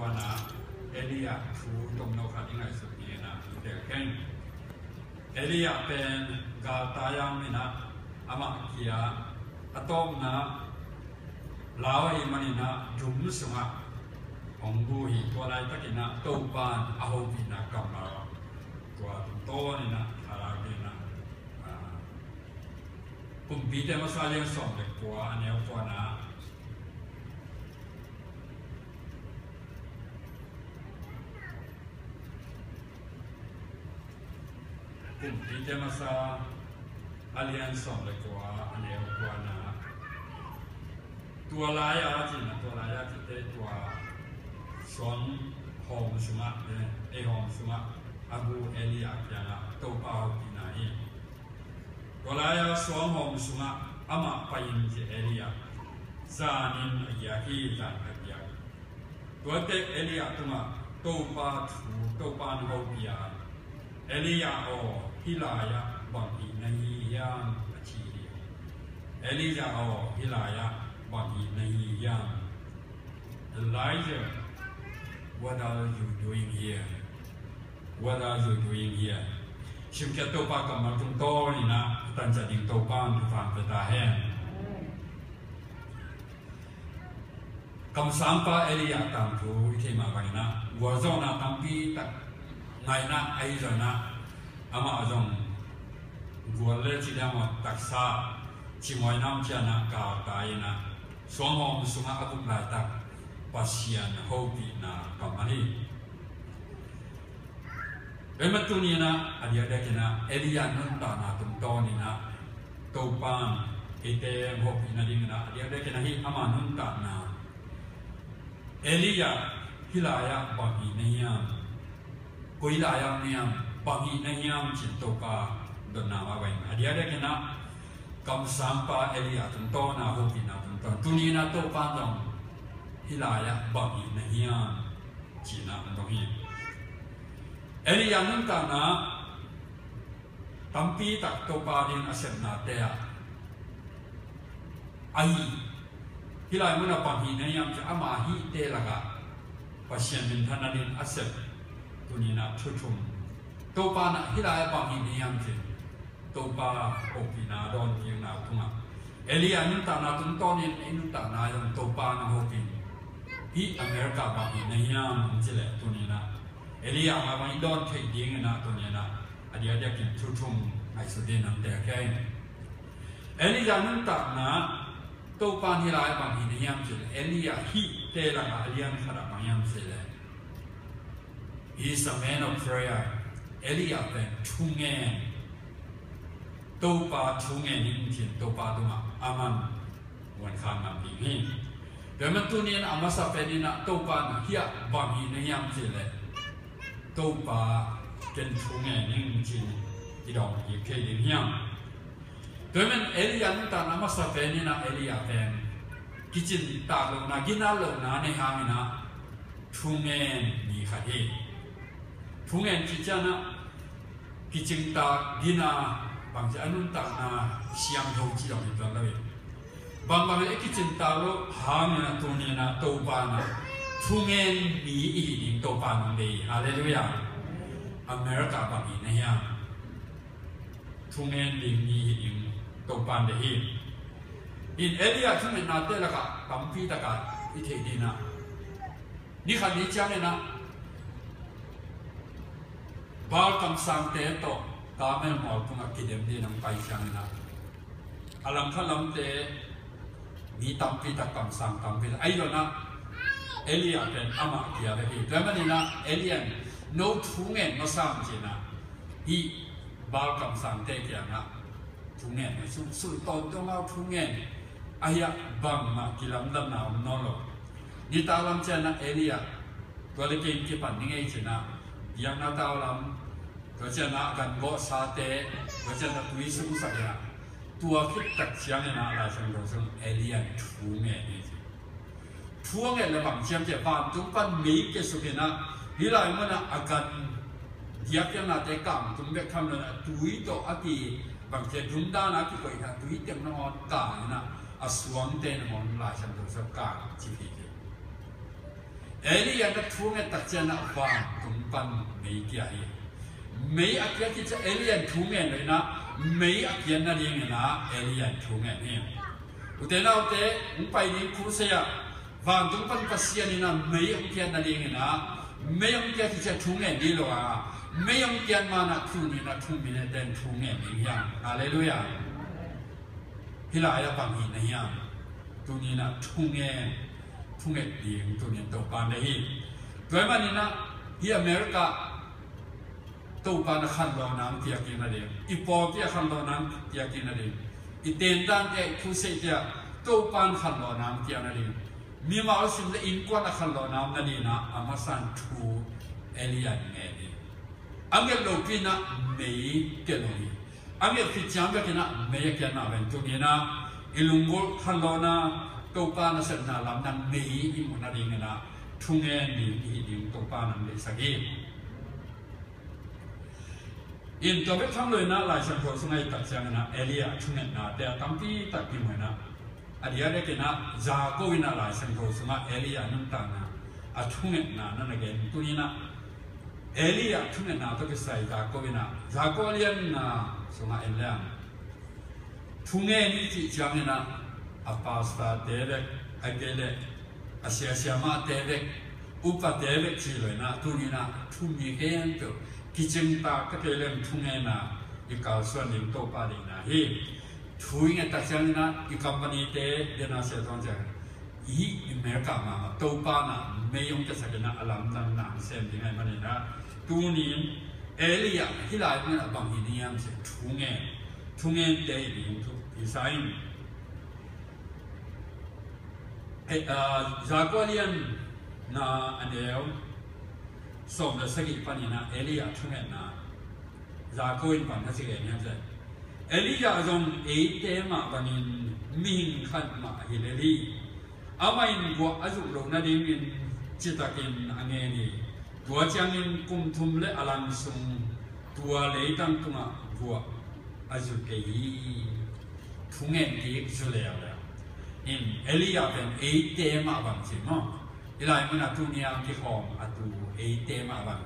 qua na Elia thu tông nô khát ngay sự kiện na để khen Elia pen gal tayang ni na ama kia atom na lao ai mani na dum sunga ông bu hi tua lai takina tâu ban aho bi na kamara tua to ni na ara bi na kum bi te masalian som le kwa aneu kwa na kum bi te masa alian som le kwa aneu kwa na tua lai a ji na tua lai a ji te tua son hom suma e hom suma abu Elia kiana tau pau pinai walaya son hom suma ama payin je Elia zanin ayaki zan ayaki tuate Elia tuma tau pa thu tau pa no pia Elia o hilaya bangi nai yang achi Elia o hilaya bangi nai yang Elijah, what are you doing here? What are you doing here? Sim kia tau pa kamar tung to ni na tan jading tau pa tu fan peta hen. Kam sampa Elia tam tu ite ma bang na wazona tampi tak ngai na ai zona ama azong guale chi da ma taksa chi moi nam cha na ka tai na song hom sunga abu lai tak pasian hobi na kamani. Bematuni na adia dekina Elia nunta na tumtoni na topan ite hobi na ding na adia dekina hi ama nunta na Elia hilaya bagi niyam koilaya niyam bagi niyam cintopa dona mawain adia dekina kam sampa Elia tumtona hobi na tumton tuni na topan dong hilaya bagi niyam cina ndohi Elia nunta na tampi tak topa din asem na tea ai hilai muna bagi niyam ca ama hi te laga pasien min thanadin asem tunina chuchum topa na hilai bagi niyam ce topa opina don kieng na tunga Elia nunta na tuntonin nunta na yang topa na hopin hi Amerika bagi niyam jile tunina Elia ma bang don thei ding na tunina adia dia kin chuchum ai su din am te kai Elia nunta na topa ni lai bagi niyam jile Elia hi te la ga alian khara mayam jile he is a man of prayer Elia ben chungen topa chungen nin jin topa duma aman wan khan ma bi hi Beman tunin amasa penina topa na hiya bagi niyam jile topa ken chunge ning jin idong ye ke ding hiam Beman Elia nunta amasa penina Elia pen kicin ta lo na gina lo na ne hamina chunge ni khahi chunge kijana kicin ta gina bangja anunta na siam ho ji dong ni lawe bang bang le kitchen talo hang na tuni na topa na chungen ni i ding topa na le hallelujah America bang ni ya chungen ding ni ding topa de hi in Elia chungen na te la ka tampi ta ka i the di na ni khan ni chang na bal kam sang te to ka mel mo punga kidem di nang pai chang na alam khalam teมีตัมปีตะกำสังตัมปีไอ้เรานะเอเลียเป็นอามาเกียร์เลยแต่มันนี่นะเอเลียนโน้ตทุ่งเงินมาสร้างจีนะฮีบาลกำสังเตะเกียร์นะทุ่งเงินสุดตอนต้องเอาทุ่งเงินอายะบังมากิลำดำนาวนอลนี่ตาลำเจนะเอเลียตัวเล็กๆที่ปั่นยังไงจีนะยังน่าตาลำตัวเจนะกันโกซาเตตัวเจนะตุยสุสักอย่างตัวคิดตักเชียงเนี่ยนะเราสังเกตว่าเอเลียนทุ่งเงินนี่ทุ่งเงินเราบางเชียงจะผ่านทุกปันมีเกสุเนะที่เราเมื่อนะอาการเดียบยังน่าจะกำทุ่งเด็กคำนั้นตุยโตอากีบางเชียงทุ่งด้านนะที่เคยทำตุยเต็มนอนกานะอาสวงเตนมอนเราสังเกตว่ากาจีพีเอ เอลียาจะทุ่งตักเจนะฟังตุงปันไม่เกี่ยไม่อาเกียที่จะเอลียนทุ่งเลยนะไม่อาเกียนั่นเองนะเอลียนทุ่งนี่อุตส่าห์อุตส่าห์ไปนี่คุเสียฟังตุงปันภาษานี่นะไม่อาเกียนั่นเองนะไม่อาเกียที่จะทุ่งนี่หรอไม่อาเกียมานะทุ่งนี่นะทุ่งมีแต่ทุ่งนี่อย่างฮาเลลูยาฮิลาอยาปังหินนี่อย่างตัวนี้นะทุ่งนี่ดีตัวนี้ตัวปานได้ฮีด้วยมันนี่นะที่อเมริกาตัวปานขันเราน้ำที่อยากกินอะไรอีปอที่ขันเราน้ำที่อยากกินอะไรอีเต็นดันที่ผู้เสียที่ตัวปานขันเราน้ำที่อยากอะไรมีมาเอาสิ่งละอินกว่าขันเราน้ำนั่นเองนะอามาสันทูเอลียนเงี้ยอันเดียวเราพินะไม่เกี่ยวเลยอันเดียวพิจารณาพินะไม่เกี่ยวนะเป็นตัวนี้นะอิลุงกุลขันเราน้ำตัวปานเสนาลำนั้นไม่อิมุนาดีเงี้ยนะทุ่งเงินดีดีตัวปานนั้นเลยสักทีอินตัวเบ็ดทั้งเลยนะหลายสังคมสมัยตัดเสียงนะเอลียทุ่งเงินนะแต่ตั้งที่ตัดกินเหมือนนะอันเดียวได้กินนะจากโควินาหลายสังคมสมัยเอลียนุ่งตานะทุ่งเงินนะนั่นเองตัวนี้นะเอลียทุ่งเงินนะตัวก็ใส่จากโควินาจากโคเลียนนะสมัยเอลียทุ่งเงินนี่ที่จังนะอาปาสตาเดเวกไอเกเลอาเซียมาเดเวกอุปเดเวกที่เลยนะตัวนี้นะทุ่งมีเงินตัวกิจตาก็เรื่องทุ่งเงินนะอีกส่วนหนึ่งตัวปาดีนะฮีทุ่งเงินตัดเส้นนะอีกคอมพานีเดน่าเสียตรงใจอีอเมริกามาตัวปานะไม่ยอมจะสักนะอลัมนั้นนะเส้นยังไงมันนะตัวนี้เอลียที่หลายคนบางทีนี่ยังเสียทุ่งเงินเดย์อยู่ทุกที่ใส่จากวันนี้นะอันเดียวส่งเด็กสกิปนี่นะเอลียทุ่งเงินนะจากวันนี้ปัญหาสิ่งนี้ใช่เอลียจงเอเตมาวันนี้มิงขันมาฮิเลลีอามาอินกัวอาจุลงนั่นเองจิตตะกินอันนี้กัวจังอินกุมทุมเลอลันซุงตัวเลตังตุงะกัวอาจุเกยีทุ่งเงินที่สุดแล้วอินเอลียเป็นเอเตมาบังใช่ไหมอีหลายมันตุนียมที่ของอัตุเอเตมาบัง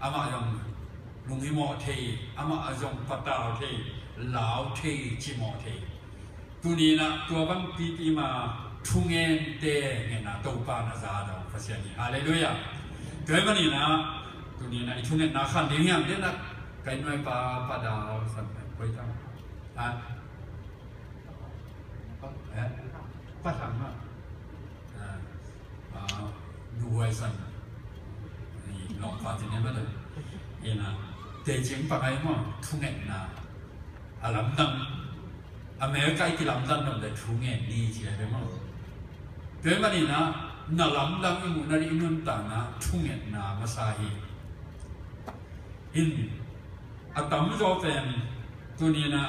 อามาจงลุงฮิโมเทอามาจงปัตตาเทลาวเทจิโมเทตุนีนะตัวบังปีมาทุ่งเงินเตเงินนะตัวปานาซาดองภาษานี้ฮาเลลูยาด้วยมันนี่นะตุนีนะทุ่งเงินนะขันเดียงเด่นนะไก่น้อยปาดาวสันไปตั้งอ่ะปัจจัยมากดูไว้สั่นนี่ลองฟังทีนี้มาเลยเห็นนะแต่จริงปากไอ้หม้อทุ่งเงินนะลำดังอเมริกาที่ลำดังนั่นเลยทุ่งเงินนี่ใช่ไหมมั้งเดี๋ยวมันนี่นะน่าลำดังอีกมุนอีกมุนต่างนะทุ่งเงินนะมาสาเหตุอินอาตมาจะเป็นตัวนี้นะ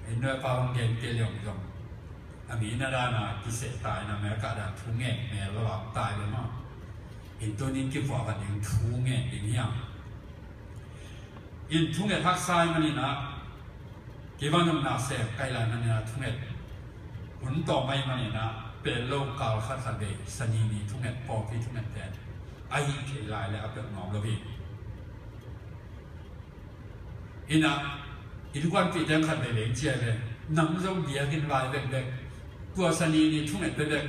เห็นด้วยปากเงินเกลียงจงอามีนาดานะกิเสตายนะแม้กระดาษทุ่งเงินแม้ระหว่างตายเลยมั้งเห็นตัวนี้กี่ฝ่ากันอย่างทุ่งเงินอย่างนี้อินทุ่งเงินทักษะมันนี่นะกี่วันนั้นน่าเสียใกล้แล้วนั่นนะทุ่งเงินผลต่อไปมันนี่นะเป็นโลกเก่าขั้นสันเดสนีนี่ทุ่งเงินปอกที่ทุ่งเงินแทนไอ้เขยลายแล้วเป็นหนอมแล้วพี่อินะอิทุกวันปีเดิมขันไปเลี้ยงเจี๊ยเลยน้ำต้องเดียกินลายเด็กๆตัวสนีนี่ทุ่งเงินเด็ก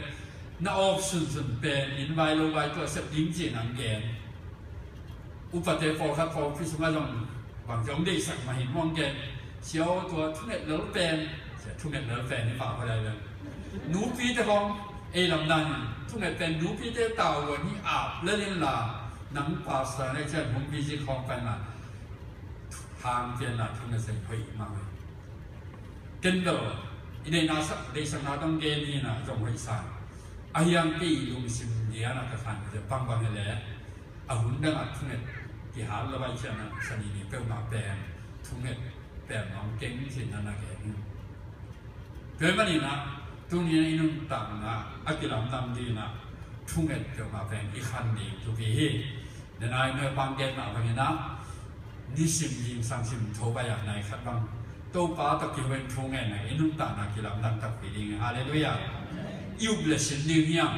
น่าออกสุดเป็นอินไวโลไวตัวเสพดิ้งจีนังเกนอุปเทศฟอครับฟอพิสุมาจงบางจงได้สักมาเห็นมองเกนเชียวตัวทุ่งเงินเลิศเป็นทุ่งเงินเลิศเป็นนี่ฝากอะไรเลยหนูพี่จะของลำดันทุ่งเงินเป็นหนูพี่จะเต่าวันนี้อาบเล่นลาหนังปลาสารในเช่นผมพี่จะของไปมาทางเพียรทุ่งเงินเสียหายมากเลยกันเดออีในนาสักในสนาต้องเกณฑ์นี่นะจงไว้สานอายังปีลุงสิมเดียนะกระทันจะปังบังเลยแหละอาหุ่นดังอัดทุ่งเงินที่หาระบายเช่นนั้นสนีนี่เปิลมาแปลงทุ่งเงินแปลงน้องเก่งสินันนะแกนี่เกิดมานี่นะตัวนี้อินุต่างนะอักิลามตามดีนะทุ่งเงินเปิลมาแปลงอีกคันนี้ทุกทีเดี๋ยวนายเมื่อปังเกณฑ์มาแบบนี้นะนิสิมยิงสังสิมโทไปอย่างไรครับบังตัวป้าตะกี้เป็นทุ่งเงินไหนอินุต่างนะกิลามตามตักปีดิ้งฮาเลลูยายุบเลยสินดิ้งยัง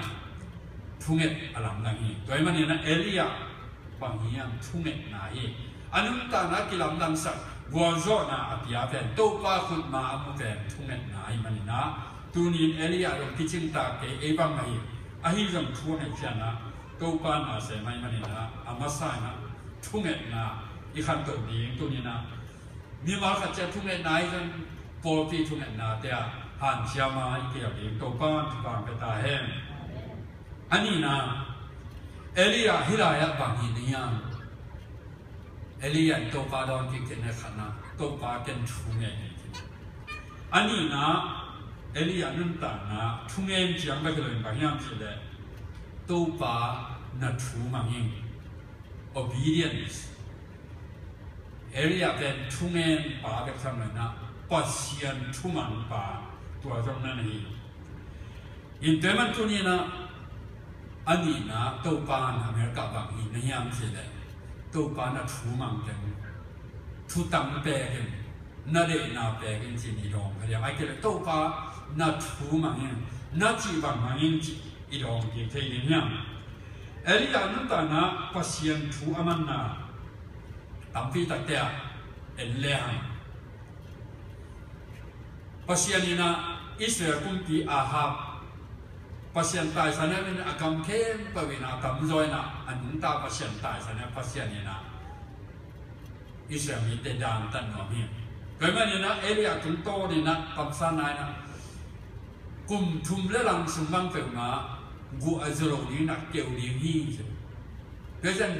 Thunget alam langi. Toy manina Elia pangiam thunget na hi. Anun ta na kilam dang sak guazo na apia pen to pa khut ma amu pen thunget na hi manina tunin Elia ro kitching ta ke ebang mai ahi jam thunget chana to pa na se mai manina amasa na thunget na ikhan to ni tunina mi ma kha cha thunget na hi jan po pi thunget na te han siama ike ya to pa pe ta he ani na Elia hilaya bangi niya Elia to pa don ki ken khana to pa ken thunge ani na Elia nun ta na thunge jiang ba ke ba yam chi le to pa na thu mangin obedience Elia ken thunge pa ke tham na pasian thuman pa tua jong na ni in teman tu ni na ani na to pa na mer ka ba ni na yam chi le to pa na thu mang ken thu tam pe ken na de na pe ken chi ni dong ka ya ai ke to pa na thu mang yin na chi ba mang yin chi i dong ki thei ni nyam eri ya nu ta na pasien thu aman na tam pi ta te a en le han pasien ni na Israel kum pi ahab pasien tai sana ni akam kem pa wina kam zoi na anung ta pasien tai sana pasien ni na Israel mi te dan tan no mi kai ma ni na Elia tung to ni na kam sa na na kum thum le lang sum bang pe ma gu azro ni na keu li hi ke jan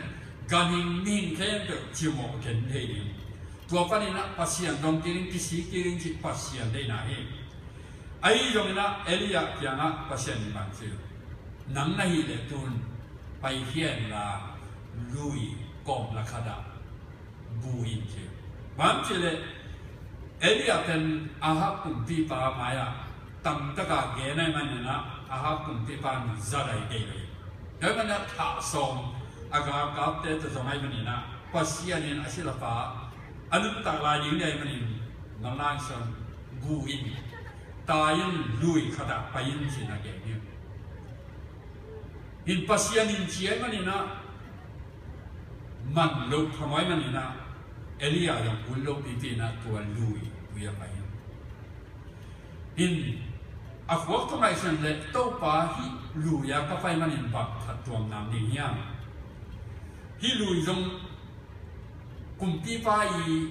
ganing ning kem pe chi mo ken he ni tua pa ni na pasien dong kiring kisi kiring chi pasien de na he ai dong na Elia kya na pasien ni bang chi nang na hi le tun pai hian la lui kom la khada bu in chi bam chi le Elia pen ahab kum pi pa ma ya tam ta ka ge na man na ahab kum pi pa ni za dai de le ya man na tha som aga ka te to so mai ni na pasien ni a si la pa anu ta la yin dai man ni nang na son bu in ta yin lui khada pa yin chi na ge ni in pasien in chi ai man ni na man lo thamai man ni na Elia yang ulok pipi na tua lui puya pai in akwak to mai san le to pa hi lu ya ka pai man in bak that tuam nam ni hiam hi lui jong kum pi pa i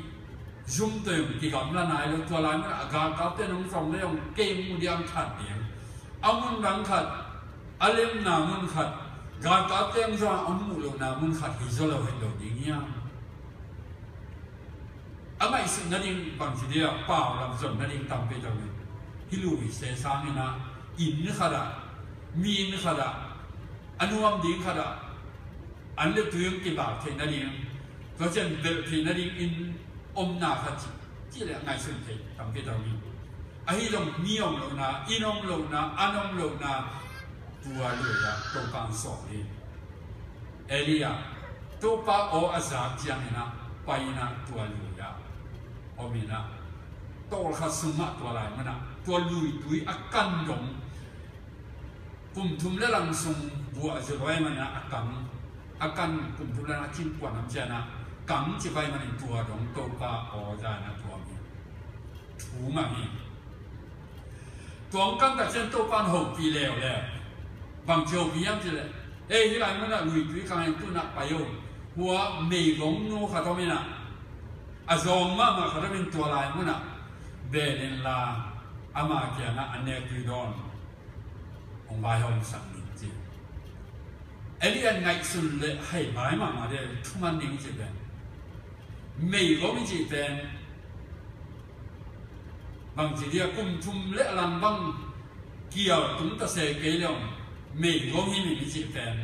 zum te ki gam la nai lo tua lai ma aga ka te nong song le yong ke mu diam that diam amun rang khat alem na mun khat ga ka te ng za amu lo na mun khat hi zo lo he lo ding hiam amai sin na ding bang chi dia pa lam zon na ding tam pe jong hi lui se sang ni na in ni khada mi ni khada anuam ding khada an le tuing ki ba the na ding ko chen de thi na ding in om na kha chi le ngai sun the tam pe jong ni a hi long mi ong lo na inong lo na anong lo na tua lu ya to pang so ni Elia to pa o azak chiang na pai na tua lu ya omina tol khasuma tua lai mana tua lui tui akan dong kum thum le lang sung bua azroi mana akan kum thum la chin kwa nam jana kang chi bai mana tua dong to pa o ja na tua mi thu ma mi tuang kan ta chen to pan ho pi leo le bang chou pi yam chi le hi lai mana lui tui kang tu na pa yo hua mei gong no kha to mi na azong ma khara min tua lai muna belen la ama kya na ane tu don ong bai hong sang ni ji Elian ngai sun le hai bai ma de thuman ning ji ben mei go mi ji ben bang ji dia kum thum le lang bang kiao tum ta se ke leong mei go mi ji ben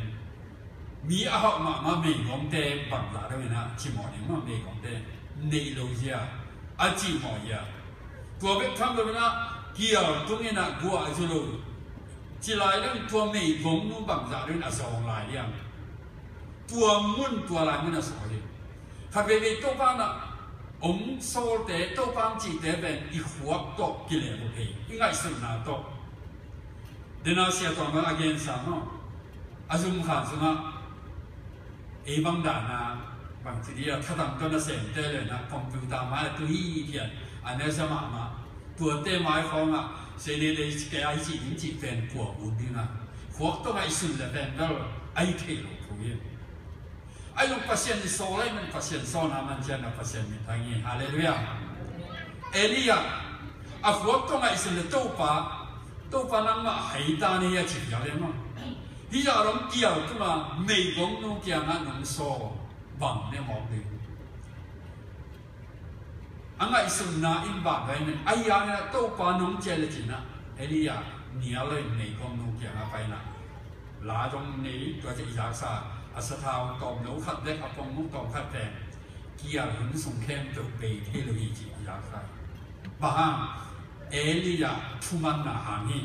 mi a ho ma mei gong te bang la de na chi mo ni ma mei gong te nei lo ya a chi mo ya tua be tham lo na kia tung na gua ju lo chi lai le tua mei gong nu bang za le na song lai ya tua mun tua lai mun na so ye tha be be to pa na ong so te to pa chi te ben i huak to ki le lo he i ngai sun na to de na sia to ma again sa no azum khan sunga ebang dana bang tidia thadam kana sente le na computer ma tu hi hian ane sama ma tu te mai khonga se le le ke ai chi din chi pen po u dina phok to mai sun le pen dal ai the lo thu ye ai lo pasien so lai man pasien so na man chen na pasien mi tangi hallelujah Elia a phok to mai sun le to pa nang ma hai ta ni ya chi ya le ma hi ja rom kiao tu ma mei gong no kia na nong so bang ne mo de angai sun na in ba bai men ai ya na to pa nong che le chi na Elia nia le mei gong no kia na pai na la dong ni toจะอีsa a sa thao tom no khat le a pong no tom khat te kia hun sung khem to pe the lo yi chi ya sa ba Elia thu man na ha ni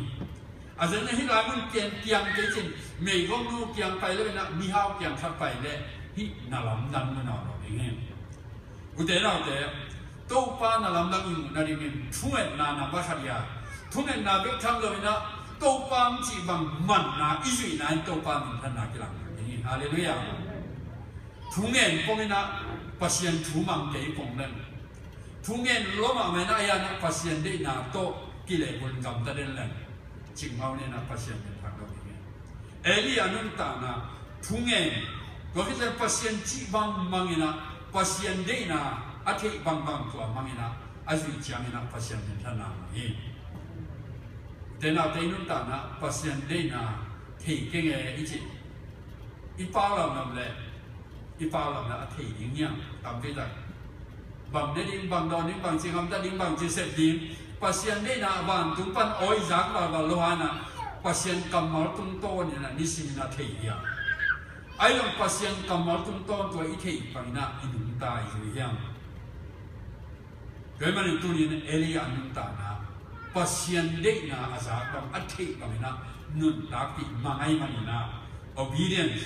a zen hi la mun kian tiang ke chin mei gong no kiang pai le na mi hao kiang khat pai le hi na lam nan no no ni u de la de to pa na lam lang in na ri min thu na na ba khat ya thu na be thang lo na to pa chi bang man na i sui na to pa min than na ki lang ni hallelujah thu ngen pong na pasien thu mang ke pong len thu ngen lo ma me na ya na pasien de na to ki le bun gam ta den len ching mau ne na pasien min thang lo ni Elia nun ta na thu ngen ko ki le pasien chi bang mang na pasien de na a the bang bang to mang na a sui chiang na pasien min than na ni thế nào thế nun ta na pasien de na thì cái nghề ý chị ít bao làm lệ ít bao làm là thì những nhang làm cái gì bằng để đi bằng đòn đi bằng chỉ không ta đi bằng chỉ xếp đi pasien de na bằng tung pan oi giác và lohana pasien cầm máu tung to này là nisi na thì ya ai làm pasien cầm máu tung to tuổi ít thì bằng na inung ta rồi yang cái mà những tu này Elia nun ta na pasien de na azar bang athi bang na nun ta ki mangai mani na obedience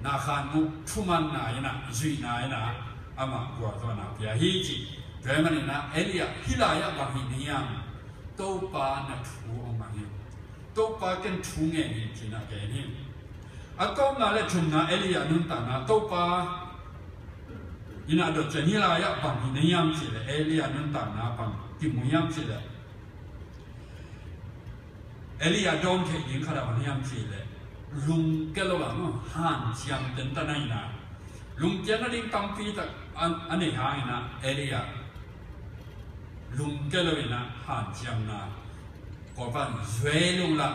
na khan mu thuman na ina zui na ina ama gwa to na pya hi ji dre mani na Elia hilaya bang hi niyam to pa na thu ma hi to pa ken thu nge ni chi na ke ni atom na le thum na Elia nun ta na to pa ina do chen hilaya bang hi niyam chi le Elia nun ta na bang ki mu yam chi le Elia dom ke yin khara wan yam chi le lung ke lo la no han chiam den ta nai na lung chen na ding tam pi ta an nei ha na Elia lung ke lo na han chiam na ko ban zwe lung la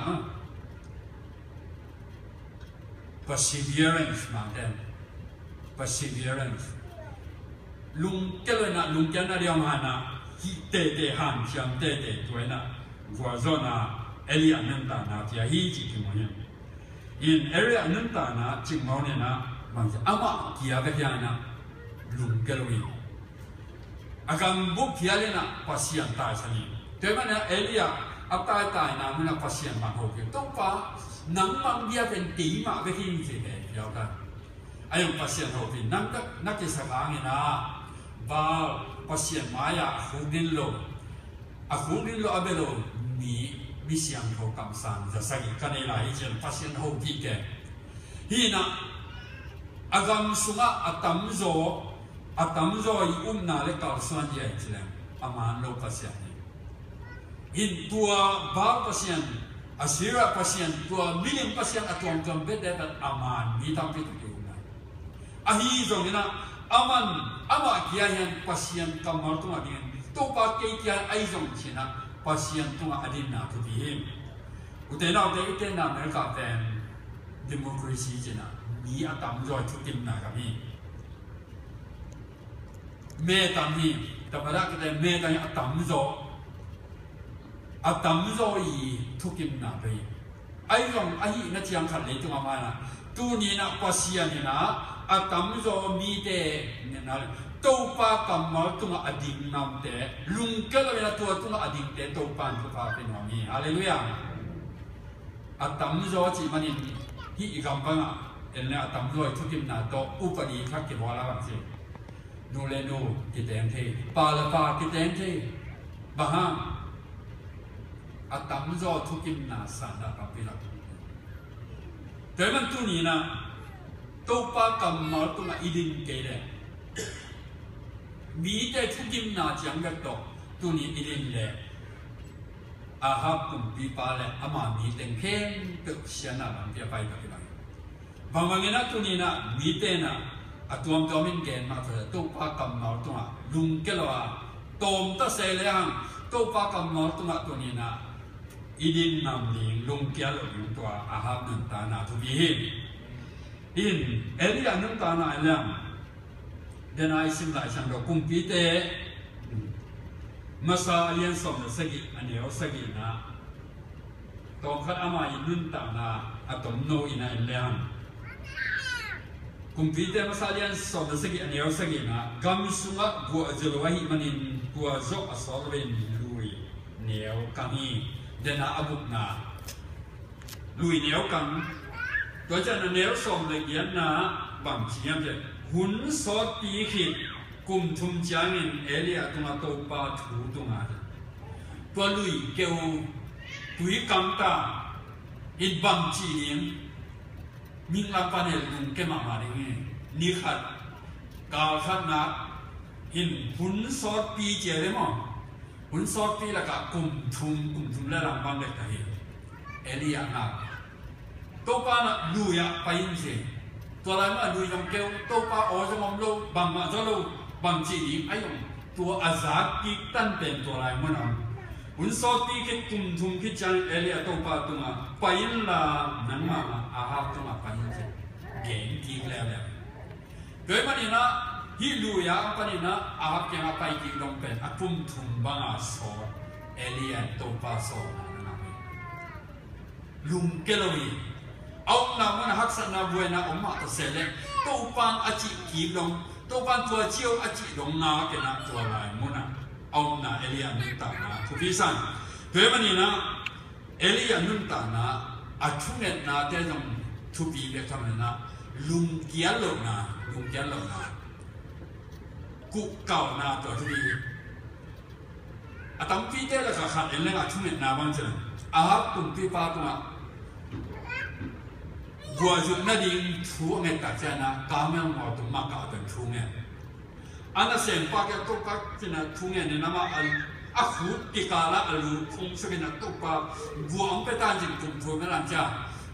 perseverance ma den perseverance lung ke lo na lung chen na diam ha na hi te han chiam te tu na gwa zo na Elia nanta na tia hi chi ki mo yin in area nanta na chi mo ne na mang ama kia ka kia na lung ke lo yi agam bu kia le na pasian ta sa ni te ma na Elia atai tai na na pasian ma ho ke to pa nang mang dia pen ti ma ka hi chi ke yo ka ayong pasian ho pin nang ka na ke sa ka ngi na ba pasian ma ya hu din lo a hu din lo abelo mi siang ho kam san za sai ka nei lai chen pasien ho ki ke hi na agam sunga atam zo i na le ka suan ye chen aman lo pasien in tua ba pasien asira pasien tua million pasien atong jam be that aman mi tam pi tu na ahi zo na aman ama kia yan pasien kamar tu adin to pa ke kia ai zo china pasien tunga adin na tu di utena utena America ten democracy jena mi atam joy tu tim na kami me tam ni tabara ke me ta atam zo i tu kim na be ai rong ai na chiang khat le tunga ma na tu ni na pasien ni na atam zo mi te na to pa kam ma tunga ading nam te lung ke lo na tu tunga ading te to pan tu pa pe no mi hallelujah atam zo chi manin hi igam pa nga en na atam zo thu kim na to upani khak ki wala ba chi nu le nu ki ten the pa la pa ki ten the ba ha atam zo thu kim na sa da pa pi la แต่มันตัวนี้นะตัวปากำมาตัวอีดินเกเรมีแต่ทุกิมนาจังแบบตัวนี้อีดินเลยอาฮับกุมปีปาเลยอามามีเต็งเข้มตึกเชียนาบังเดียไปแบบนี้บางวันนั้นตัวนี้นะมีเต็นะตัวมันก็มินเกนมาเถอะตัวปากำมาตัวลุงเกลว่าตอมตะเสลียงตัวปากำมาตัวนี้นะอีดินนำลิงลุงเกลอยู่ตัวอาฮับนึงตานาทุบีอินเอริยานึงตานาเรื่องเดนายสิมไลชันเราคุมปีเตมาซาเลียนสมสกิอันนี้เอาสกินะตอนขัดอามาอินุนตานาอัตมโนอินาเรื่องคุมปีเตมาซาเลียนสมสกิอันนี้เอาสกินะกามิสุงะกัวจลวะฮิมันินกัวจอกอสอลเวนลุยเนียวกังฮีเดนาอบุกนาลุยเนียวกังตัวจันเนียวสมเลยเกียนนาบังเชียมเจหุ่นสอดปีขิดกุมทุมจางินเอเลียตุงาโตปาถูตุงาตัวลุยเกวตุยกัมตาอินบังจีนิงมิงลาปานเอลุงเกมามาเรงนิขัดกาลขัดนาหินหุ่นสอดปีเจริญมั้งหุ่นสอดปีละกะกุมทุมแล้วลำบังเล็กที่เอเลียนาตัวปานะลุยไปยินเสียตัวอะไรมาลุยจงเกวตัวปาโอจะมองโลบังมาจะโลบังจีนิงไอ้ยงตัวอาซากิตันเป็นตัวอะไรมันอ่ะหุ่นสอดปีคิดกุมทุมคิดจังเอเลียตัวปาตัวมาไปยินละนั่งมาอาฮาตัวมาไปยินเสียเก่งกี่แล้วโดยมันนี่นะฮิลุยอันนี้นะอาฮาเกี่ยงไปกี่ลงเป็นอากุมทุมบังอาสอเอเลียตัวปาสอนั่นเองลุงเกลวีเอาหน้ามันหักสันนาบัวน่ะออกมาตัวเสร็จเลยตัวปันอาจิกีลงตัวปันตัวเชี่ยวอาจิลงนาเกนะตัวอะไรมันน่ะเอาหน้าเอลียนุนตานะทุกที่สั่งโดยมันนี่นะเอลียนุนตานะอาชุเน็ตนะเดี๋ยวต้องทุกปีเรียกทำเลยนะลุงเกียร์ลงนะกุเก่านะตัวทุกทีอาตั้งปีเตอร์แล้วก็ขัดเองเลยอาชุเน็ตนะบางจังอาฮับตุ่มปีปาตัวบัวจุดนั่นดิทูเงินตัดเจนะกาเมลหมอตุมากาเป็นทูเงินอันนั้นเสียงปากแกตุกักเจนะทูเงินเนี่ยนะมาอักขุติกาละอลูคงสกินะตุกาบัวอันเป็นตาจิกุมทูเมลันจ้า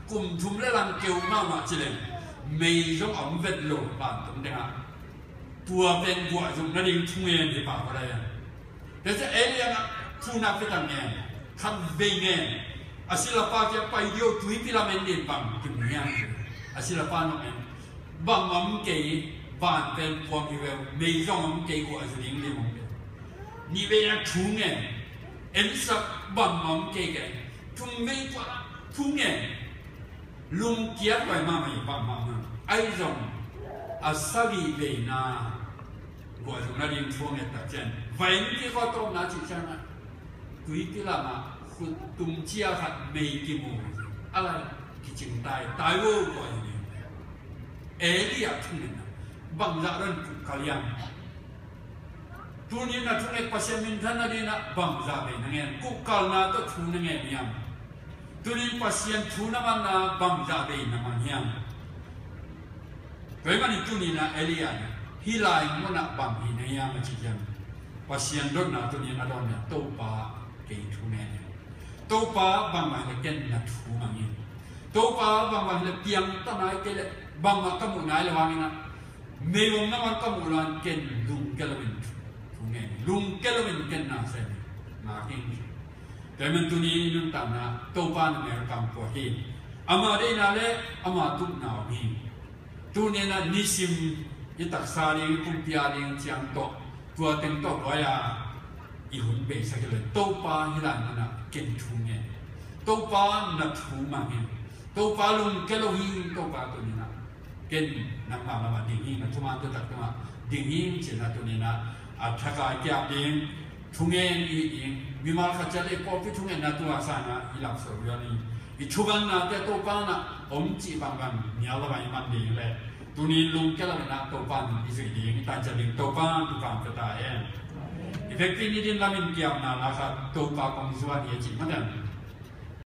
กุมทูเมลันเกี่ยวมามาเจริญไม่ยอมอันเวทโลบานตรงนี้ฮะตัวเป็นบัวจุดนั่นดิทูเงินที่ปากอะไรอ่ะแต่จะเอเลียนะทูนับเป็นตังเงินคันเบงเงินอาศิลปะที่ไปเดียวทุยพิลาเมนเดบังกิมยังอาศิลปะนั่นเองบังมั่งเกยบ้านเป็นพวงที่เวลไม่ยอมมั่งเกยกูอาศิลิงเลี้ยงนี่เป็นทุ่งเงินเอ็นสับบังมั่งเกยกันทุ่งไม่กว่าทุ่งเงินลุงเกียร์ไปมาไม่บังมั่งไอ้จงอาศัยเวน่ากูอาจจะนั่งยิงทุ่งเงินตัดเจนวันที่เขาต้องน่าจิตใจนะทุยพิลามาคุณตุ้มเชียร์ขัดไม่กี่โมงอะไรกิจงตายวัวกว่าอย่างนี้เอเลียทุ่งนั้นบางอย่างนั้นกุกยังทุ่งนี้นะทุ่งเอกปัสมินท่านนั่นนะบางอย่างเป็นยังไงกุกลนาตัวทุ่งยังไงยังทุ่งนี้ปัสยันทุ่งนั้นมันนะบางอย่างเป็นยังไงยังเพราะมันทุ่งนี้นะเอเลียนะฮิลายมันนะบางที่นี่ยังมันจียังปัสยันรถนะทุ่งนี้นะโดนเนี่ยโตปาเกยทุ่งนี้ตัวป้าบางวันเล่นนัดทูมังยินตัวป้าบางวันเล่นเพียงตั้งนานเกลบางวันก็มุ่งนายเลยว่างี้นะไม่ลงน้ำมันก็มุ่งนายเกลลุงเกลวินทูเงี้ยลุงเกลวินเกลน่าเสียมาเองแต่มันตัวนี้นุ่นตามนะตัวป้าเนี่ยกำปวดหินอามาได้นาเล่อามาตุกหนาวหินตัวนี้นะนิสิมยิตักซาลิงคุมพิอาลิงเชียงโตตัวเต็มโตร้อยอีหุ่นเบสกันเลยตัวป้าฮิลันนั่นนะเก่งทุ่งเงี้ยตัวป้านัดทุ่งมาเงี้ยตัวป้าลุงเกลหิงตัวป้าตัวนี้นะเก่งนักมาดิ่งหิงนะทุ่งมาตัวตัดตัวมาดิ่งหิงเช่นนั้นตัวนี้นะอัฐกายแก้วเองทุ่งเงี้ยอีวิมานขจัดเลยพอพิทุ่งเงี้ยนะตัวอาสานะอีหลับสวยอย่างนี้อีชุบันนะแต่ตัวป้านะอมจีบางเนี่ยเราไปมันดิ่งเลยตัวนี้ลุงเกลนะตัวป้าอีสุดดิ่งตาจะดิ่งตัวป้าตัวป้าก็ตายเองEfektif ini dia lamin kiam na lah, tu pa kong suat dia cik macam